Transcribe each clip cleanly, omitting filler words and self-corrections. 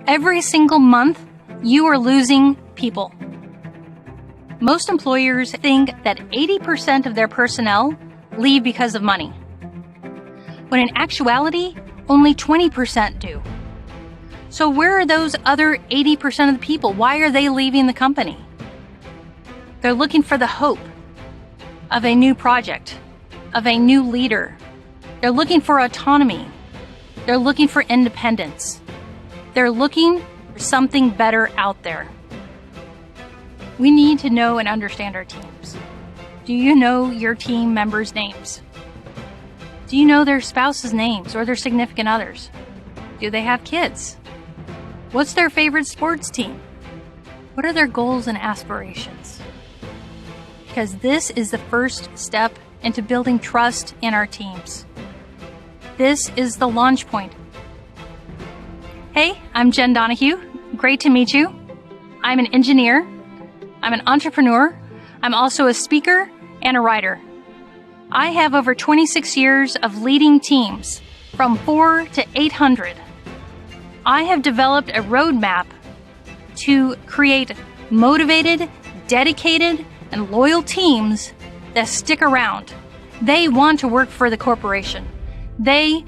Every single month, you are losing people. Most employers think that 80% of their personnel leave because of money, when in actuality, only 20% do. So where are those other 80% of the people? Why are they leaving the company? They're looking for the hope of a new project, of a new leader. They're looking for autonomy. They're looking for independence. They're looking for something better out there. We need to know and understand our teams. Do you know your team members' names? Do you know their spouses' names or their significant others? Do they have kids? What's their favorite sports team? What are their goals and aspirations? Because this is the first step into building trust in our teams. This is the launch point. Hey, I'm Jenn Donahue. Great to meet you. I'm an engineer. I'm an entrepreneur. I'm also a speaker and a writer. I have over 26 years of leading teams from 4 to 800. I have developed a roadmap to create motivated, dedicated, and loyal teams that stick around. They want to work for the corporation. They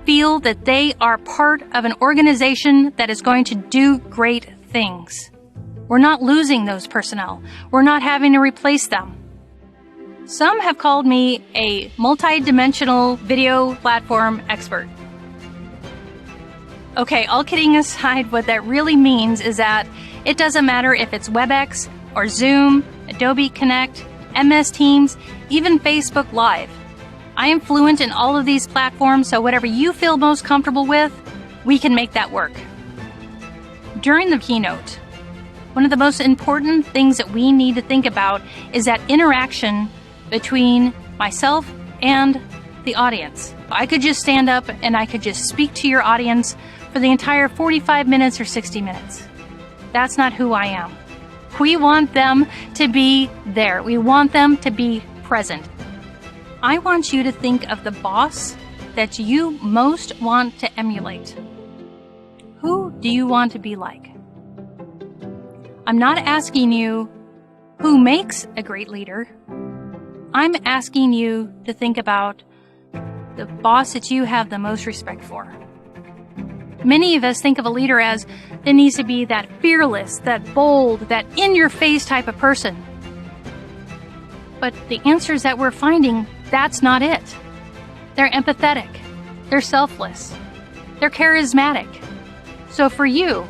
feel that they are part of an organization that is going to do great things. We're not losing those personnel. We're not having to replace them. Some have called me a multi-dimensional video platform expert. Okay, all kidding aside, what that really means is that it doesn't matter if it's WebEx or Zoom, Adobe Connect, MS Teams, even Facebook Live. I am fluent in all of these platforms, so whatever you feel most comfortable with, we can make that work. During the keynote, one of the most important things that we need to think about is that interaction between myself and the audience. I could just stand up and I could just speak to your audience for the entire 45 minutes or 60 minutes. That's not who I am. We want them to be there. We want them to be present. I want you to think of the boss that you most want to emulate. Who do you want to be like? I'm not asking you who makes a great leader. I'm asking you to think about the boss that you have the most respect for. Many of us think of a leader as there needs to be that fearless, that bold, that in-your-face type of person. But the answers that we're finding, that's not it. They're empathetic. They're selfless. They're charismatic. So for you,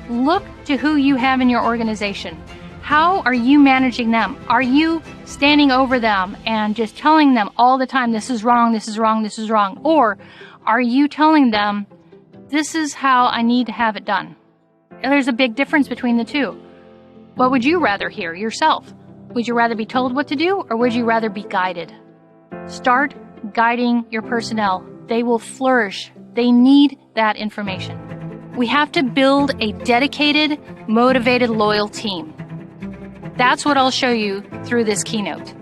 look to who you have in your organization. How are you managing them? Are you standing over them and just telling them all the time, this is wrong, this is wrong, this is wrong? Or are you telling them, this is how I need to have it done? And there's a big difference between the two. What would you rather hear yourself? Would you rather be told what to do, or would you rather be guided? Start guiding your personnel. They will flourish. They need that information. We have to build a dedicated, motivated, loyal team. That's what I'll show you through this keynote.